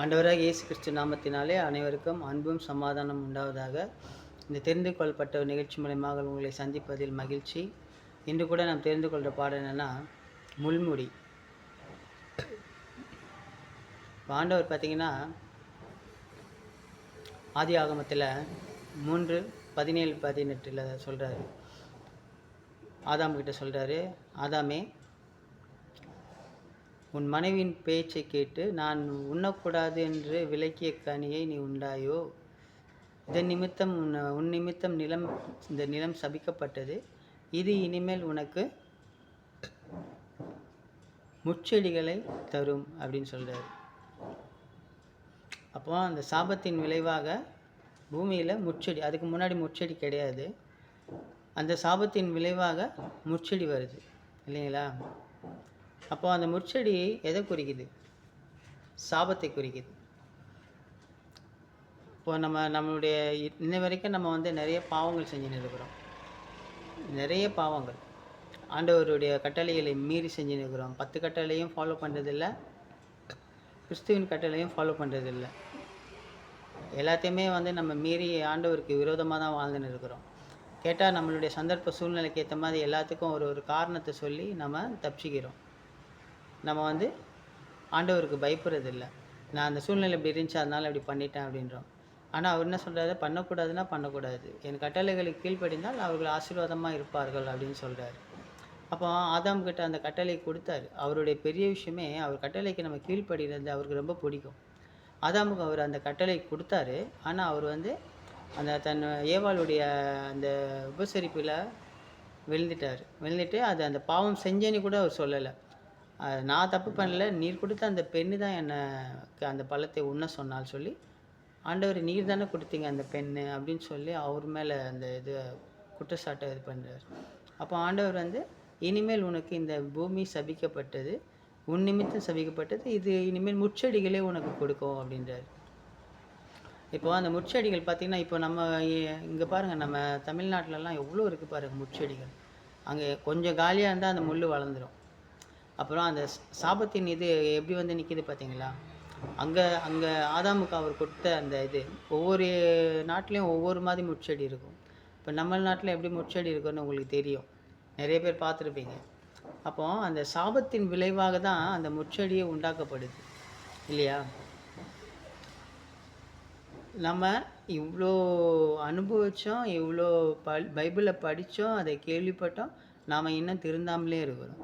ஆண்டவராக இயேசு கிறிஸ்து நாமத்தினாலே அனைவருக்கும் அன்பும் சமாதானம் உண்டாவதாக. இந்த தெரிந்து கொள்ளப்பட்ட ஒரு நிகழ்ச்சி மூலமாக உங்களை சந்திப்பதில் மகிழ்ச்சி. இன்று கூட நாம் தெரிந்து கொள்கிற பாடம் என்னென்னா முள்முடி. ஆண்டவர் பார்த்திங்கன்னா ஆதி ஆகமத்தில் 3:17-18 சொல்கிறாரு. ஆதாம் கிட்ட சொல்கிறாரு, ஆதாமே, உன் மனைவியின் பேச்சை கேட்டு நான் உண்ணக்கூடாது என்று விலக்கிய கனியை நீ உண்டாயோ? இதன் நிமித்தம் உன் நிமித்தம் இந்த நிலம் சபிக்கப்பட்டது. இது இனிமேல் உனக்கு முட்செடிகளை தரும் அப்படின்னு சொல்கிறார். அப்போ அந்த சாபத்தின் விளைவாக பூமியில் முட்செடி, அதுக்கு முன்னாடி முட்செடி கிடையாது. அந்த சாபத்தின் விளைவாக முட்செடி வருது இல்லைங்களா? அப்போ அந்த முட்செடி எதை குறிக்குது? சாபத்தை குறிக்குது. இப்போ நம்மளுடைய இன்ன வரைக்கும் நம்ம நிறைய பாவங்கள் செஞ்சுன்னு இருக்கிறோம். நிறைய பாவங்கள் ஆண்டவருடைய கட்டளைகளை மீறி செஞ்சுன்னு இருக்கிறோம். 10 கட்டளையும் ஃபாலோ பண்ணுறதில்ல, கிறிஸ்துவின் கட்டளையும் ஃபாலோ பண்ணுறதில்ல. எல்லாத்தையுமே நம்ம மீறி ஆண்டவருக்கு விரோதமாக தான் வாழ்ந்துன்னு இருக்கிறோம். கேட்டால் நம்மளுடைய சந்தர்ப்ப சூழ்நிலைக்கு ஏற்ற மாதிரி எல்லாத்துக்கும் ஒரு காரணத்தை சொல்லி நம்ம தப்பிச்சிக்கிறோம். நம்ம ஆண்டவருக்கு பயப்படுறதில்லை. நான் அந்த சூழ்நிலை இப்படி இருந்துச்சு, அதனால் அப்படி பண்ணிட்டேன் அப்படின்றோம். ஆனால் அவர் என்ன சொல்கிறாரு? பண்ணக்கூடாதுன்னா பண்ணக்கூடாது, என் கட்டளைகளுக்கு கீழ்ப்படிந்தால் அவர்கள் ஆசீர்வாதமாக இருப்பார்கள் அப்படின்னு சொல்கிறாரு. அப்போ ஆதாம் கிட்ட அந்த கட்டளை கொடுத்தாரு. அவருடைய பெரிய விஷயமே அவர் கட்டளைக்கு நம்ம கீழ்ப்படுகிறது அவருக்கு ரொம்ப பிடிக்கும். ஆதாமுக்கு அவர் அந்த கட்டளை கொடுத்தாரு. ஆனால் அவர் அந்த தன் ஏவாளுடைய அந்த உபசரிப்பில் விழுந்துட்டு அது அந்த பாவம் செஞ்சேன்னு கூட அவர் சொல்லலை. நான் தப்பு பண்ணல, நீர் கொடுத்த அந்த பெண்ணு தான் என்னை அந்த பழத்தை உண்ண சொன்னால் சொல்லி, ஆண்டவர் நீர் தானே கொடுத்தீங்க அந்த பெண்ணு அப்படின்னு சொல்லி அவர் மேலே அந்த குற்றச்சாட்டை பண்ணுறார். அப்போ ஆண்டவர் இனிமேல் உனக்கு இந்த பூமி சபிக்கப்பட்டது, உன் நிமித்தம் சபிக்கப்பட்டது, இது இனிமேல் முட்செடிகளே உனக்கு கொடுக்கும் அப்படின்றார். இப்போ அந்த முட்செடிகள் பார்த்திங்கன்னா, இப்போ நம்ம இங்கே பாருங்கள், நம்ம தமிழ்நாட்டிலலாம் எவ்வளோ இருக்குது பாருங்கள் முட்செடிகள். அங்கே கொஞ்சம் காலியாக இருந்தால் அந்த முள் வளர்ந்துடும். அப்புறம் அந்த சாபத்தின் எப்படி நிற்கிது பார்த்தீங்களா? அங்கே ஆதாமுக்கு அவர் கொடுத்த அந்த ஒவ்வொரு நாட்டிலையும் ஒவ்வொரு மாதிரி முட்செடி இருக்கும். இப்போ நம்ம நாட்டில் எப்படி முட்செடி இருக்குன்னு உங்களுக்கு தெரியும், நிறைய பேர் பார்த்துருப்பீங்க. அப்போ அந்த சாபத்தின் விளைவாக தான் அந்த முட்செடியே உண்டாக்கப்படுது இல்லையா? நம்ம இவ்வளோ அனுபவித்தோம், இவ்வளோ பைபிளை படித்தோம், அதை கேள்விப்பட்டோம், நாம் இன்னும் திருந்தாமலே இருக்கிறோம்.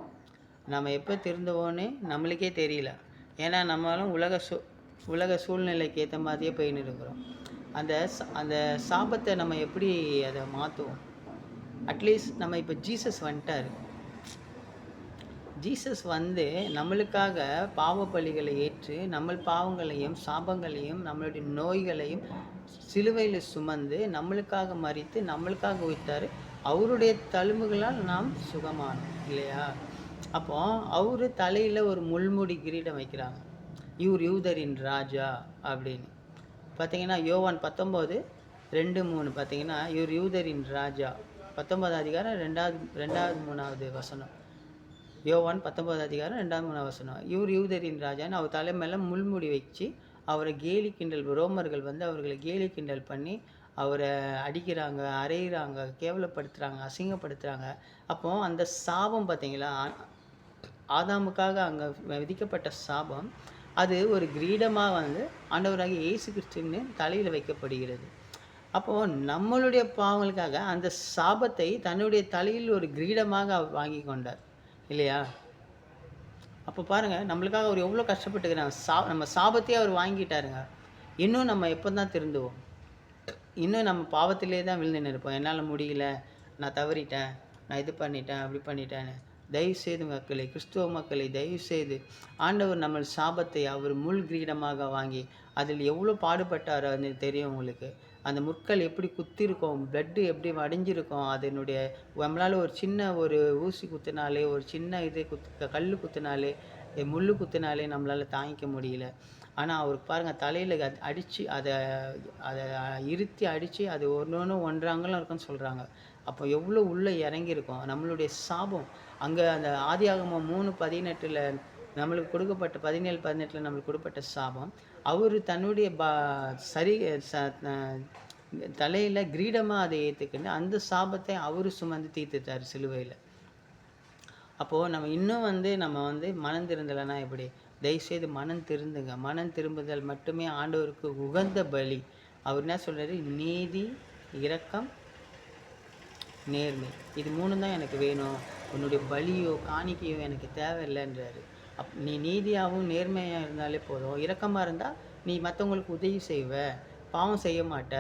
நம்ம எப்போ திருந்துவோன்னு நம்மளுக்கே தெரியல. ஏன்னா நம்மளும் உலக சூழ்நிலைக்கு ஏற்ற மாதிரியே போயின்னு இருக்கிறோம். அந்த சாபத்தை நம்ம எப்படி அதை மாற்றுவோம்? அட்லீஸ்ட் நம்ம இப்போ ஜீசஸ் வந்துட்டார். ஜீசஸ் நம்மளுக்காக பாவ பலிகளை ஏற்று நம்ம பாவங்களையும் சாபங்களையும் நம்மளுடைய நோய்களையும் சிலுவையில் சுமந்து நம்மளுக்காக மரித்து நம்மளுக்காக உயிர்த்தார். அவருடைய தழும்புகளால் நாம் சுகமானோம் இல்லையா? அப்போ அவர் தலையில் ஒரு முள்முடி கிரீடம் வைக்கிறாங்க, இவர் யூதரின் ராஜா அப்படின்னு. பார்த்தீங்கன்னா யோவான் 19:2-3 பார்த்தீங்கன்னா, இவர் யூதரின் ராஜா. 19 அதிகாரம் 2-3 வசனம். யோவான் 19 அதிகாரம் 2-3 வசனம். இவர் யூதரின் ராஜான்னு அவர் தலை மேலே முள்முடி வச்சு அவரை கேலி கிண்டல், ரோமர்கள் அவர்களை கேலி கிண்டல் பண்ணி அவரை அடிக்கிறாங்க, அறையிறாங்க, கேவலப்படுத்துகிறாங்க, அசிங்கப்படுத்துகிறாங்க. அப்போது அந்த சாபம் பார்த்தீங்களா, ஆதாமுக்காக அங்கே விதிக்கப்பட்ட சாபம், அது ஒரு கிரீடமாக ஆண்டவராகிய இயேசு கிறிஸ்துவின் தலையில் வைக்கப்படுகிறது. அப்போது நம்மளுடைய பாவங்களுக்காக அந்த சாபத்தை தன்னுடைய தலையில் ஒரு கிரீடமாக அவர் வாங்கி கொண்டார் இல்லையா? அப்போ பாருங்கள், நம்மளுக்காக அவர் எவ்வளோ கஷ்டப்பட்டுக்கிறாங்க. நம்ம சாபத்தையே அவர் வாங்கிட்டாருங்க. இன்னும் நம்ம எப்போ தான் திருந்துவோம்? இன்னும் நம்ம பாவத்திலே தான் விழுந்துன்னு இருப்போம். என்னால் முடியல, நான் தவறிட்டேன், நான் இது பண்ணிட்டேன், அப்படி பண்ணிட்டேன்னு. தயவுசெய்து மக்களே, கிறிஸ்துவ மக்களே, தயவுசெய்து ஆண்டவர் நம்ம சாபத்தை அவர் முள் கிரீடமாக வாங்கி அதில் எவ்வளோ பாடுபட்டார் அது தெரியும் உங்களுக்கு. அந்த முட்கள் எப்படி குத்திருக்கோம், பிளட்டு எப்படி வடிஞ்சிருக்கும், அதனுடைய நம்மளால் ஒரு சின்ன ஒரு ஊசி குத்தினாலே, ஒரு சின்ன கல் குத்தினாலே, முள் குத்தினாலே நம்மளால் தாங்கிக்க முடியல. ஆனால் அவருக்கு பாருங்கள், தலையில் அடித்து அதை இருத்தி அடித்து அது ஒன்று அங்கெல்லாம் இருக்குன்னு சொல்கிறாங்க. அப்போ எவ்வளோ உள்ளே இறங்கியிருக்கோம் நம்மளுடைய சாபம். அங்கே அந்த ஆதியாகமம் 3:18 நம்மளுக்கு கொடுக்கப்பட்ட 17, 18 நம்மளுக்கு கொடுக்கப்பட்ட சாபம். அவரு தன்னுடைய சரி ச அ தலையில கிரீடமா அதை ஏத்துக்கின்னு, அந்த சாபத்தை அவரு சுமந்து தீர்த்துட்டாரு சிலுவையில. அப்போ நம்ம இன்னும் நம்ம மனம் திருந்தலைன்னா எப்படி? தயவுசெய்து மனம் திருந்துங்க. மனம் திரும்புதல் மட்டுமே ஆண்டவருக்கு உகந்த பலி. அவர் என்ன சொல்றாரு? நீதி, இரக்கம், நேர்மை. இது 3 தான் எனக்கு வேணும். உன்னுடைய பலியோ, காணிக்கையோ எனக்கு தேவையில்லைன்றாரு. நீ நீதியாகவும் நேர்மையா இருந்தாலே போதும். இரக்கமா இருந்தா நீ மத்தவங்களுக்கு உதவி செய்வ. பாவம் செய்ய மாட்ட.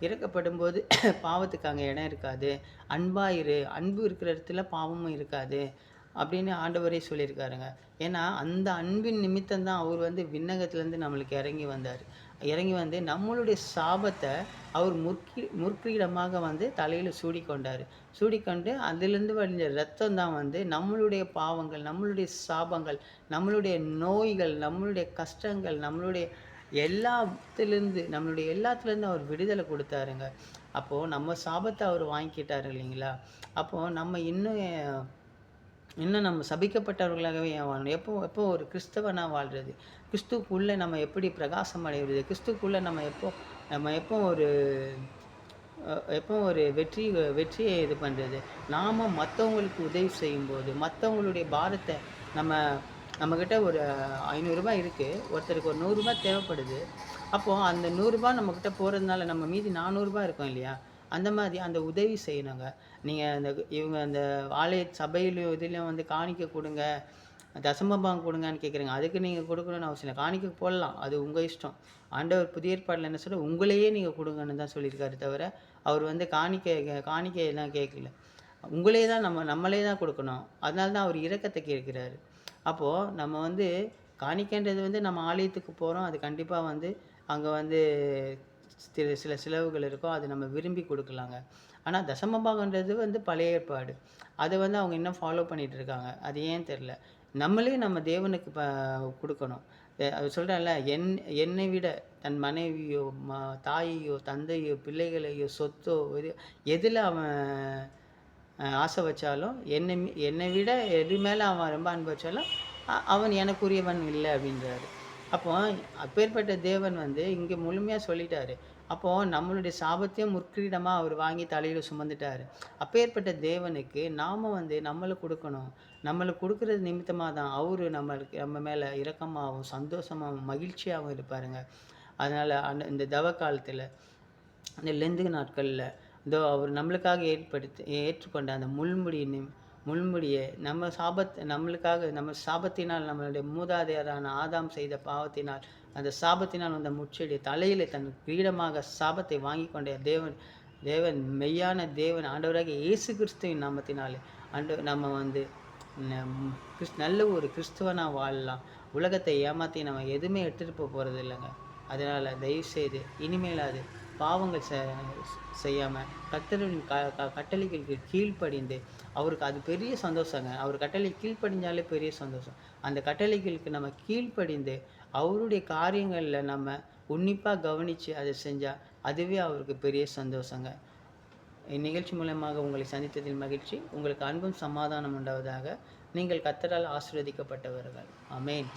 இரக்கப்படும்போது பாவத்துக்கு அங்க இடம் இருக்காது. அன்பா இரு. அன்பு இருக்கிற இடத்துல பாவமும் இருக்காது. அப்படின்னு ஆண்டவரே சொல்லியிருக்காருங்க. ஏன்னா, அந்த அன்பின் நிமித்தம் தான் அவர் விண்ணகத்திலேருந்து நம்மளுக்கு இறங்கி வந்தாரு. இறங்கி வந்து நம்மளுடைய சாபத்த அவர் முற்கிரீடமாக தலையில சூடிக்கொண்டாரு. சூடிக்கொண்டு அதிலிருந்து வழிஞ்ச இரத்தம் தான் நம்மளுடைய பாவங்கள், நம்மளுடைய சாபங்கள், நம்மளுடைய நோய்கள், நம்மளுடைய கஷ்டங்கள், நம்மளுடைய எல்லாத்துலேருந்து அவர் விடுதலை குடுத்தாருங்க. அப்போ நம்ம சாபத்த அவர் வாங்கிக்கிட்டாரு இல்லைங்களா? அப்போ நம்ம இன்னும் நம்ம சபிக்கப்பட்டவர்களாகவே ஏன் வாழணும்? எப்போ எப்போ ஒரு கிறிஸ்தவனா வாழ்றது? கிறிஸ்துவுக்குள்ள நம்ம எப்படி பிரகாசம் அடைவது? கிறிஸ்துவுக்குள்ள நம்ம எப்போ ஒரு வெற்றியை இது பண்ணுறது? நாம் மற்றவங்களுக்கு உதவி செய்யும்போது, மற்றவங்களுடைய பாரத்தை நம்ம நம்மக்கிட்ட ஒரு ரூ. 500 இருக்குது. ஒருத்தருக்கு ஒரு ரூ. 100 தேவைப்படுது. அப்போது அந்த ரூ. 100 நம்மக்கிட்ட போகிறதுனால நம்ம மீதி ரூ. 400 இருக்கும் இல்லையா? அந்த மாதிரி அந்த உதவி செய்யணுங்க. நீங்கள் இவங்க அந்த ஆலய சபையிலையும் இதுலேயும் காணிக்கை கொடுங்க, தசமபாகம் கொடுங்கன்னு கேட்குறீங்க. அதுக்கு நீங்கள் கொடுக்கணும்னு அவசியம் இல்லை. காணிக்கை போடலாம், அது உங்கள் இஷ்டம். ஆண்டவர் புதிய ஏற்பாடில் என்ன சொல்ல, உங்களையே நீங்கள் கொடுங்கன்னு தான் சொல்லியிருக்காரு தவிர, அவர் காணிக்கையெல்லாம் கேட்கல. உங்களே தான் நம்மளே தான் கொடுக்கணும். அதனால தான் அவர் இரக்கத்தை கேட்கிறாரு. அப்போது நம்ம காணிக்கைன்றது நம்ம ஆலயத்துக்கு போகிறோம். அது கண்டிப்பாக அங்கே சில செலவுகள் இருக்கும். அது நம்ம விரும்பி கொடுக்கலாங்க. ஆனால் தசமபாகன்றது பழைய ஏற்பாடு. அதை அவங்க இன்னும் ஃபாலோ பண்ணிகிட்டு இருக்காங்க. அது ஏன் தெரில. நம்மளே நம்ம தேவனுக்கு கொடுக்கணும். அது சொல்கிறேன்ல, என்னை விட தன் மனைவியோ, தாயையோ, தந்தையோ, பிள்ளைகளையோ, சொத்தோ எதில் அவன் ஆசை வச்சாலும், என்னை விட எது மேலே அவன் ரொம்ப அன்பு வச்சாலும் அவன் எனக்குரியவன் இல்லை அப்படின்றாரு. அப்போ அப்பேற்பட்ட தேவன் இங்கே முழுமையாக சொல்லிட்டாரு. அப்போது நம்மளுடைய சாபத்தையும் முற்கிரீடமாக அவர் வாங்கி தலையில் சுமந்துட்டார். அப்பேற்பட்ட தேவனுக்கு நாம் நம்மளுக்கு கொடுக்கணும். நம்மளுக்கு கொடுக்குறது நிமித்தமாக தான் அவர் நம்ம மேலே இரக்கமாகவும், சந்தோஷமாகவும், மகிழ்ச்சியாகவும் இருப்பாருங்க. அதனால் இந்த தவ காலத்தில், இந்த லெந்து நாட்களில் அவர் நம்மளுக்காக ஏற்றுக்கொண்ட அந்த முள்முடியை நம்மளுக்காக நம்ம சாபத்தினால், நம்மளுடைய மூதாதையரான ஆதாம் செய்த பாவத்தினால், அந்த சாபத்தினால் வந்த முட்செடி தலையில் தன் கிரீடமாக சாபத்தை வாங்கி கொண்ட தேவன் மெய்யான தேவன் ஆண்டவராகிய இயேசு கிறிஸ்துவின் நாமத்தினாலே நம்ம நல்ல ஒரு கிறிஸ்துவனாக வாழலாம். உலகத்தை ஏமாற்றி நம்ம எதுவுமே எடுத்துகிட்டு போகிறது இல்லைங்க. அதனால் தயவுசெய்து இனிமேலாவது பாவங்கள் செய்யாமல் கர்த்தரின் கட்டளைகளுக்கு கீழ்ப்படிந்து, அவருக்கு அது பெரிய சந்தோஷங்க. அவர் கட்டளை கீழ்ப்படிஞ்சாலே பெரிய சந்தோஷம். அந்த கட்டளைகளுக்கு நம்ம கீழ்ப்படிந்து அவருடைய காரியங்களில் நம்ம உன்னிப்பாக கவனித்து அதை செஞ்சால் அதுவே அவருக்கு பெரிய சந்தோஷங்க. இந்நிகழ்ச்சி மூலமாக உங்களை சந்தித்ததில் மகிழ்ச்சி. உங்களுக்கு அன்பும் சமாதானம் உண்டாவதாக. நீங்கள் கர்த்தரால் ஆசீர்வதிக்கப்பட்டவர்கள். ஆமென்.